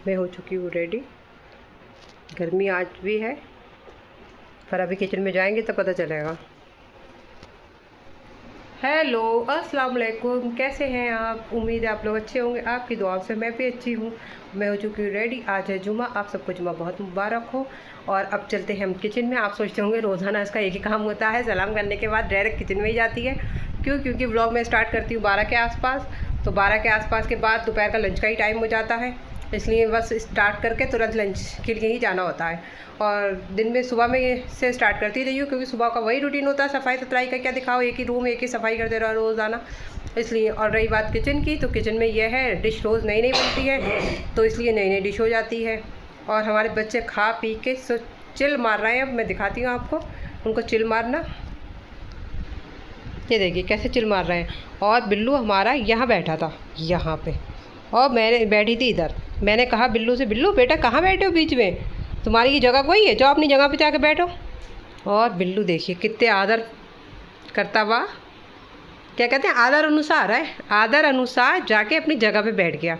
मैं हो चुकी हूँ रेडी। गर्मी आज भी है, पर अभी किचन में जाएंगे तो पता चलेगा। हेलो, अस्सलाम वालेकुम। कैसे हैं आप? उम्मीद है आप लोग अच्छे होंगे। आपकी दुआ से मैं भी अच्छी हूँ। मैं हो चुकी हूँ रेडी। आज है जुमा। आप सबको जुमा बहुत मुबारक हो। और अब चलते हैं हम किचन में। आप सोचते होंगे रोज़ाना इसका एक ही काम होता है, सलाम करने के बाद डायरेक्ट किचन में ही जाती है। क्योंकि व्लॉग में स्टार्ट करती हूँ 12 के आसपास, तो 12 के आसपास के बाद दोपहर का लंच का ही टाइम हो जाता है, इसलिए बस स्टार्ट करके तुरंत लंच के लिए ही जाना होता है। और दिन में सुबह में से स्टार्ट करती रही हूँ, क्योंकि सुबह का वही रूटीन होता है। सफाई सुथराई का क्या दिखाओ, एक ही रूम एक ही सफाई करते रहो रोज़ाना, इसलिए। और रही बात किचन की, तो किचन में यह है डिश रोज़ नई नई बनती है, तो इसलिए नई नई डिश हो जाती है। और हमारे बच्चे खा पी के चिल मार रहे हैं। अब मैं दिखाती हूँ आपको उनको चिल मारना। ये देखिए कैसे चिल मार रहे हैं। और बिल्लू हमारा यहाँ बैठा था, यहाँ पे, और मैंने बैठी थी इधर। मैंने कहा बिल्लू से, बिल्लू बेटा कहाँ बैठे हो बीच में, तुम्हारी ये जगह कोई है, जाओ अपनी जगह पे जाके बैठो। और बिल्लू देखिए कितने आदर करता हुआ, क्या कहते हैं, आदर अनुसार है, आदर अनुसार जाके अपनी जगह पे बैठ गया।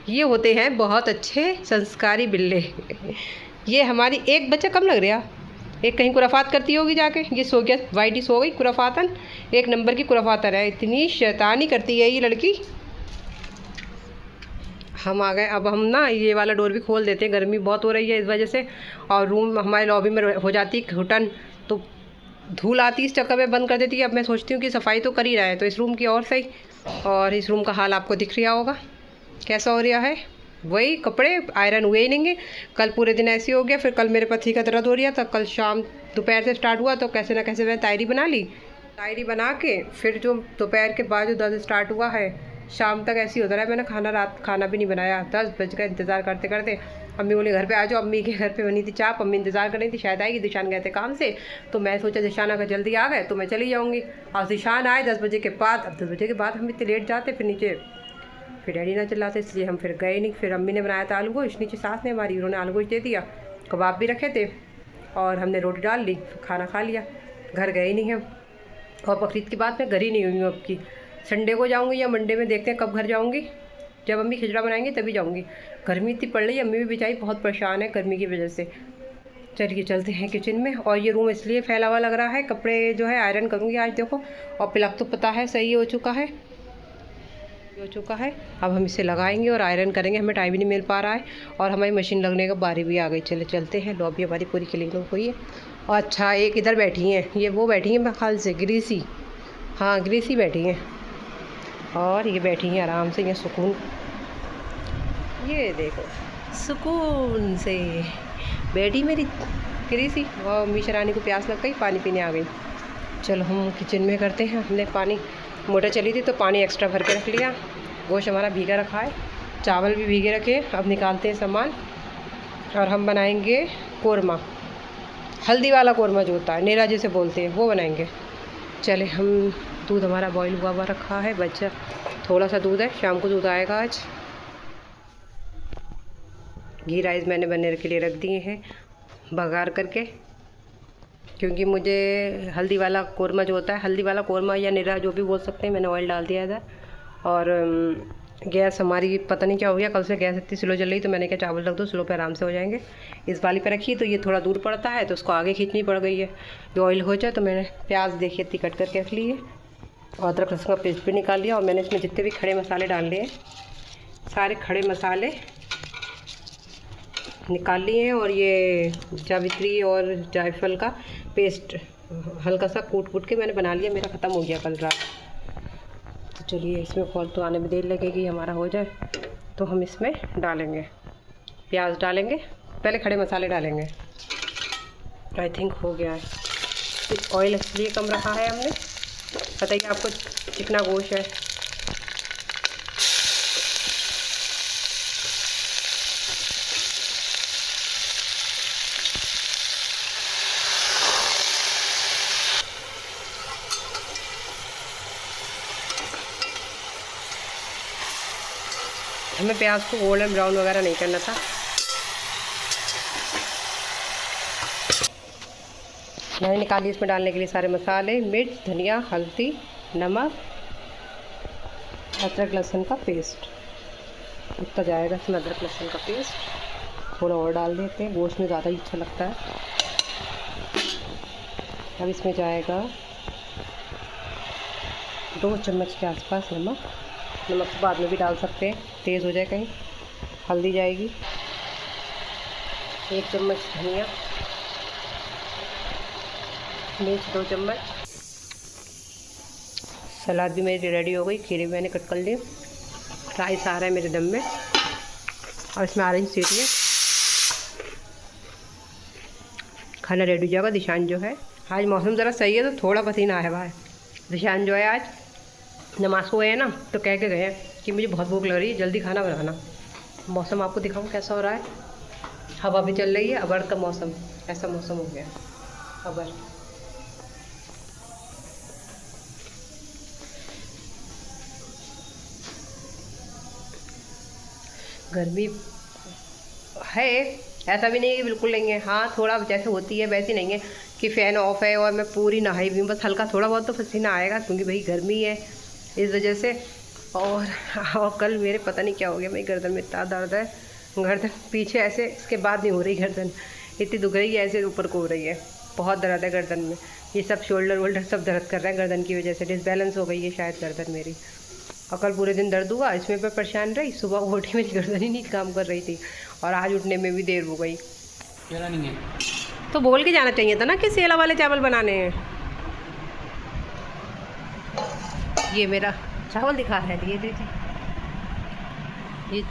ये होते हैं बहुत अच्छे संस्कारी बिल्ले। ये हमारी एक बच्चा कम लग रहा, एक कहीं कुराफात करती होगी जाके। ये सो गया, वाइटी सो गई कुराफातन, एक नंबर की कुराफातन है। इतनी शैतानी करती है ये लड़की। हम आ गए। अब हम ना ये वाला डोर भी खोल देते हैं, गर्मी बहुत हो रही है इस वजह से। और रूम हमारे लॉबी में हो जाती है घुटन, तो धूल आती इस चक्कर में बंद कर देती है। अब मैं सोचती हूँ कि सफाई तो कर ही रहा है, तो इस रूम की और सही। और इस रूम का हाल आपको दिख रहा होगा कैसा हो रहा है। वही कपड़े आयरन हुए ही नहीं। कल पूरे दिन ऐसे हो गया, फिर कल मेरे पति का दर्द हो रहा था। कल शाम दोपहर से स्टार्ट हुआ, तो कैसे ना कैसे मैंने तायरी बना ली। तायरी बना के फिर जो दोपहर के बाद जो दर्द स्टार्ट हुआ है, शाम तक ऐसे ही होता रहा। मैंने रात खाना भी नहीं बनाया। 10 बज का इंतज़ार करते करते अम्मी बोली घर पे आ जाओ। अम्मी के घर पे बनी थी चाप, अम्मी इंतज़ार कर रही थी, शायद आएगी। दिशान गए थे काम से, तो मैं सोचा दिशान अगर जल्दी आ गए तो मैं चली जाऊँगी। और दिशान आए 10 बजे के बाद। अब 10 बजे के बाद हम इतने लेट जाते, फिर नीचे फिर डैडी ना चिल्लाते, इसलिए हम फिर गए नहीं। फिर अम्मी ने बनाया था आलू गोश्त, नीचे सास ने हमारी, उन्होंने आलू गोश्त दे दिया। कबाब भी रखे थे और हमने रोटी डाल ली, खाना खा लिया। घर गए नहीं हम। और बकरीद की बात मैं घर ही नहीं हुई हूँ अब की। संडे को जाऊँगी या मंडे में, देखते हैं कब घर जाऊँगी। जब अम्मी खिचड़ा बनाएंगे तभी जाऊँगी। गर्मी इतनी पड़ रही है, अम्मी भी बेचारी बहुत परेशान है गर्मी की वजह से। चलिए चलते हैं किचन में। और ये रूम इसलिए फैला हुआ लग रहा है, कपड़े जो है आयरन करूँगी आज, देखो। और प्लग तो पता है सही हो चुका है, अब हम इसे लगाएंगे और आयरन करेंगे। हमें टाइम भी नहीं मिल पा रहा है, और हमारी मशीन लगने का बारी भी आ गई। चलते हैं। लॉबी हमारी पूरी क्लीन हो गई है। और अच्छा, एक इधर बैठी हैं, ये वो बैठी हैं मेरे ख्याल से ग्रीसी, हाँ ग्रीसी बैठी हैं। और ये बैठी हैं आराम से, ये सुकून, ये देखो सुकून से बैठी मेरी ग्रीसी। और मीशा रानी को प्यास लग गई, पानी पीने आ गई। चलो हम किचन में करते हैं। हमने पानी, मोटर चली थी तो पानी एक्स्ट्रा भर के रख लिया। गोश्त हमारा भीगा रखा है, चावल भी भीगे रखे। अब निकालते हैं सामान और हम बनाएंगे कोरमा, हल्दी वाला कोरमा जो होता है, नेरा जिसे बोलते हैं, वो बनाएंगे। चले हम, दूध हमारा बॉईल हुआ हुआ रखा है, बच्चा थोड़ा सा दूध है, शाम को दूध आएगा आज। घी राइस मैंने बनने के लिए रख दिए हैं बघार करके, क्योंकि मुझे हल्दी वाला कोरमा जो होता है, हल्दी वाला कोरमा या निरा जो भी बोल सकते हैं, मैंने ऑयल डाल दिया था। और गैस हमारी पता नहीं क्या हो गया, कल से गैस इतनी स्लो चल रही, तो मैंने क्या चावल रख दो, स्लो पे आराम से हो जाएंगे। इस वाली पे रखी तो ये थोड़ा दूर पड़ता है, तो उसको आगे खींचनी पड़ गई है। जो ऑयल हो जाए, तो मैंने प्याज देखिए इतनी कट करके रख ली है, और अदरक लहसुन का पेस्ट भी निकाल लिया। और मैंने इसमें जितने भी खड़े मसाले डाल लिए, सारे खड़े मसाले निकाल लिए हैं। और ये जावित्री और जायफल का पेस्ट हल्का सा कूट के मैंने बना लिया, मेरा ख़त्म हो गया कल रात। तो चलिए, इसमें फॉल तो आने में देर लगेगी, हमारा हो जाए तो हम इसमें डालेंगे प्याज, डालेंगे पहले खड़े मसाले डालेंगे। आई थिंक हो गया है। ऑयल इसलिए कम रखा है हमने, पता ही आपको चिकना गोश्त है। हमें प्याज को गोल्डन ब्राउन वगैरह नहीं करना था। मैंने निकाली इसमें डालने के लिए सारे मसाले, मिर्च, धनिया, हल्दी, नमक, अदरक लहसुन का पेस्ट। इतना जाएगा इसमें अदरक लहसुन का पेस्ट, थोड़ा और डाल देते हैं, गोश्त में ज़्यादा ही अच्छा लगता है। अब इसमें जाएगा 2 चम्मच के आसपास नमक। नमक तो बाद में भी डाल सकते हैं, तेज़ हो जाए कहीं। हल्दी जाएगी 1 चम्मच, धनिया, मिर्च 2 चम्मच। सलाद भी मेरी रेडी हो गई, खीरे भी मैंने कट कर लिए, राइस आ रहा है मेरे दम में, और इसमें ऑरेंज सीटियाँ। खाना रेडी हो जाएगा। दिशान जो है, आज मौसम ज़रा सही है तो थोड़ा पसीना आया हुआ है। दिशान जो है आज नमाज को गए हैं ना, तो कह के गए हैं कि मुझे बहुत भूख लग रही है, जल्दी खाना बनाना। मौसम आपको दिखाऊँ कैसा हो रहा है, हवा भी चल रही है, अबर का मौसम, ऐसा मौसम हो गया अबर। गर्मी है, ऐसा भी नहीं है बिल्कुल नहीं है। हाँ, थोड़ा जैसे होती है वैसी नहीं है कि फ़ैन ऑफ है और मैं पूरी नहाई हुई हूँ, बस हल्का थोड़ा बहुत तो पसीना आएगा, क्योंकि भाई गर्मी है इस वजह से। और कल मेरे पता नहीं क्या हो गया, मेरी गर्दन में इतना दर्द है, गर्दन पीछे ऐसे, इसके बाद नहीं हो रही गर्दन, इतनी दुख रही है, ऐसे ऊपर को हो रही है, बहुत दर्द है गर्दन में। ये सब शोल्डर वोल्डर सब दर्द कर रहे हैं गर्दन की वजह से, डिसबैलेंस हो गई है शायद गर्दन मेरी। और कल पूरे दिन दर्द हुआ, इसमें मैं परेशान रही, सुबह उठी मेरी गर्दन ही नहीं काम कर रही थी, और आज उठने में भी देर हो गई। मेरा नहीं है तो बोल के जाना चाहिए था ना कि सेला वाले चावल बनाने हैं। ये मेरा चावल दिखा रहा है, ये देखिए, ये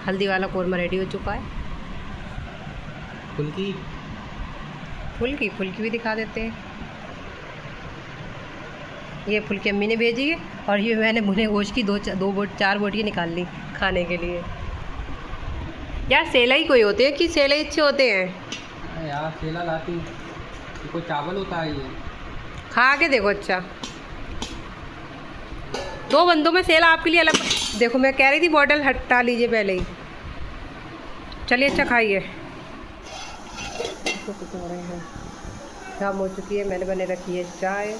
हल्दी वाला कोरमा रेडी हो चुका है। फुल्की फुल्की भी दिखा देते हैं। ये फुल्की अम्मी ने भेजी है, और ये मैंने भुने गोश्त की 4 बोटियाँ निकाल ली खाने के लिए। यार सेला ही कोई होते हैं कि सेला ही अच्छे होते हैं? यार सेला लाती, ये कोई चावल होता है ये? खा के देखो। अच्छा, 2 बंदों में सेला आपके लिए अलग। देखो मैं कह रही थी बॉटल हटा लीजिए पहले ही। चलिए अच्छा खाइए। शाम हो चुकी है, मैंने बने रखी है चाय।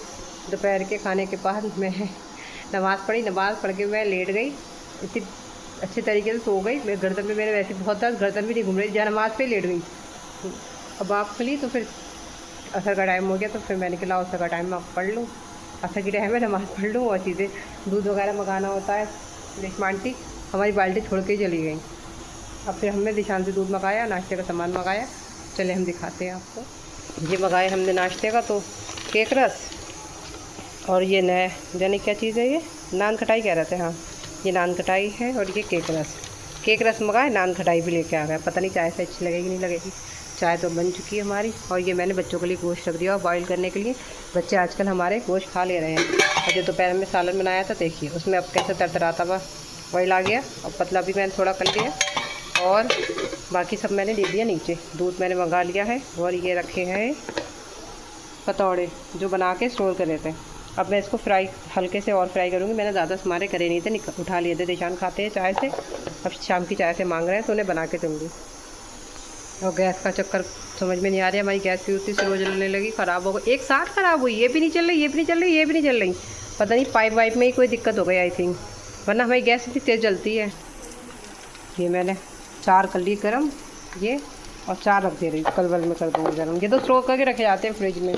दोपहर के खाने के बाद मैं नमाज़ पढ़ी, नमाज़ पढ़ के मैं लेट गई, इतनी अच्छे तरीके से सो गई। मेरे गर्दन में, मेरे वैसे बहुत दर्द, गर्दन भी नहीं घूम रही, जहाँ नमाज़ पे लेट गई। अब आप खुली तो फिर असर का टाइम हो गया, तो फिर मैंने कहा असर का टाइम मैं पढ़ लूँ, असर की टाइम में नमाज़ पढ़ लूँ, और चीज़ें दूध वगैरह मंगाना होता है। रेशमा आंटी हमारी बाल्टी छोड़ के चली गई। अब फिर हमने दिशान से दूध मंगाया, नाश्ते का सामान मंगाया। चले हम दिखाते हैं आपको। ये मंगाए हमने नाश्ते का, तो केक रस, और ये नया जाने क्या चीज़ है, ये नान खटाई कह रहे थे। हाँ, ये नान खटाई है, और ये केक रस मंगाए, नान खटाई भी लेके आ गया। पता नहीं चाय से अच्छी लगेगी नहीं लगेगी। चाय तो बन चुकी है हमारी, और ये मैंने बच्चों के लिए गोश्त रख दिया बॉईल करने के लिए। बच्चे आजकल हमारे गोश्त खा ले रहे हैं। और जो दोपहर में सालन बनाया था, देखिए उसमें अब कैसे तरतराता हुआ बॉईल आ गया, और पतला भी मैंने थोड़ा कर लिया, और बाकी सब मैंने दे दिया नीचे। दूध मैंने मंगा लिया है, और ये रखे हैं पतौड़े जो बना के स्टोर कर रहे थे। अब मैं इसको फ्राई हल्के से और फ्राई करूँगी। मैंने ज़्यादा समारे करे नहीं थे, उठा लिए थे। दिशान खाते हैं चाय से, अब शाम की चाय से मांग रहे हैं, तो उन्हें बना के दूँगी। और गैस का चक्कर समझ में नहीं आ रहा है, हमारी गैस भी उतनी स्लो जलने लगी, ख़राब हो गई, एक साथ ख़राब हुई। ये भी नहीं चल रही, ये भी नहीं चल रही, ये भी नहीं चल रही। पता नहीं पाइप वाइप में ही कोई दिक्कत हो गई आई थिंक, वरना हमारी गैस इतनी तेज़ जलती है। ये मैंने 4 कर ली गर्म, ये, और 4 रख दे रही, कल वल में कर दूँगी गर्म। ये तो स्टोर करके रखे जाते हैं फ्रिज में,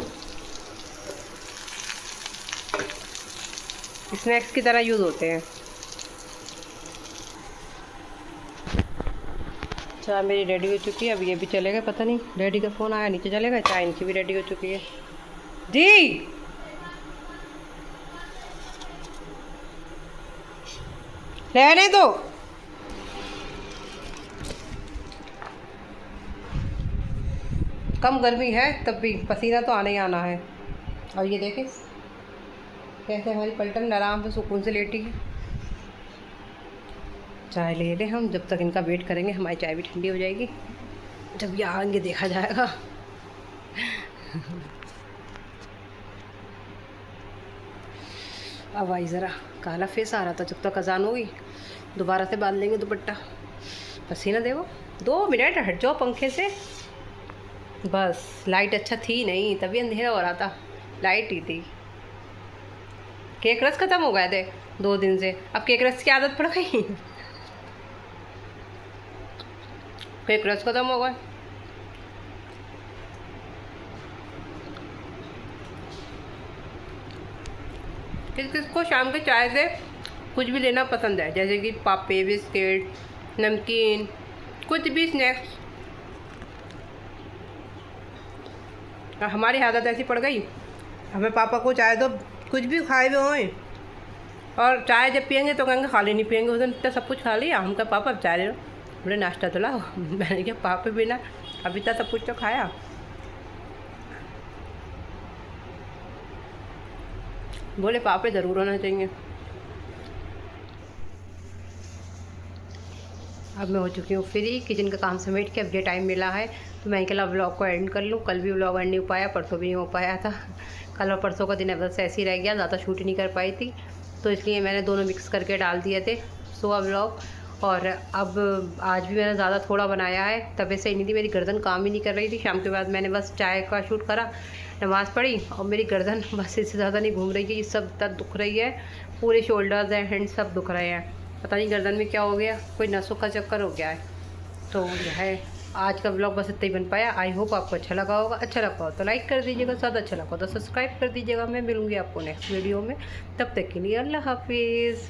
स्नैक्स की तरह यूज़ होते हैं। चाय मेरी रेडी हो चुकी है, अब ये भी चलेगा। पता नहीं डैडी का फ़ोन आया, नीचे चलेगा। चाय इनकी भी रेडी हो चुकी है। जी रहने दो। कम गर्मी है तब भी पसीना तो आना ही आना है। और ये देखें कैसे हमारी पलटन आराम से सुकून से लेटी है। चाय ले लें हम, जब तक इनका वेट करेंगे हमारी चाय भी ठंडी हो जाएगी। जब ये आएंगे देखा जाएगा। अब आई ज़रा काला फेस आ रहा था, जब तक अजान होगी दोबारा से बांध लेंगे दुपट्टा। पसीना देखो, 2 मिनट हट जाओ पंखे से। बस लाइट अच्छा थी नहीं, तभी अंधेरा हो रहा था, लाइट ही थी। केक रस ख़त्म हो गए थे 2 दिन से, अब केक रस की आदत पड़ गई। फेक रस खत्म हो गए। किसको शाम के चाय से कुछ भी लेना पसंद है, जैसे कि पापे, बिस्किट, नमकीन, कुछ भी स्नैक्स। हमारी आदत ऐसी पड़ गई, हमें पापा को चाय दो, कुछ भी खाए हुए हों, और चाय जब पियेंगे तो कहेंगे खाली नहीं पियेंगे। उस दिन इतना सब कुछ खा लिया, हम कहा पापा चाय ले लो, बोले नाश्ता तो लाओ। मैंने कहा पापा बिना अभी तक सब कुछ तो खाया। बोले पापे ज़रूर होना चाहिए। अब मैं हो चुकी हूँ फ्री, किचन का काम समेट के अब ये टाइम मिला है तो मैं अकेला व्लॉग को एंड कर लूँ। कल भी व्लॉग एंड नहीं हो पाया, परसों भी नहीं हो पाया था। कल और परसों का दिन बस ऐसे ही रह गया, ज़्यादा शूट नहीं कर पाई थी, तो इसलिए मैंने दोनों मिक्स करके डाल दिए थे सुबह व्लॉग। और अब आज भी मैंने ज़्यादा थोड़ा बनाया है, तबीयत सही नहीं थी, मेरी गर्दन काम ही नहीं कर रही थी। शाम के बाद मैंने बस चाय का शूट करा, नमाज़ पढ़ी, और मेरी गर्दन बस इससे ज़्यादा नहीं घूम रही है, ये सब दर्द दुख रही है, पूरे शोल्डर्स हैं, हैंड सब दुख रहे हैं। पता नहीं गर्दन में क्या हो गया, कोई नसों का चक्कर हो गया है। तो जो है आज का व्लॉग बस इतना ही बन पाया। आई होप आपको अच्छा लगा होगा। अच्छा लगा हो तो लाइक कर दीजिएगा, ज़्यादा अच्छा लगा हो तो सब्सक्राइब कर दीजिएगा। मैं मिलूँगी आपको नेक्स्ट वीडियो में, तब तक के लिए अल्लाह हाफिज़।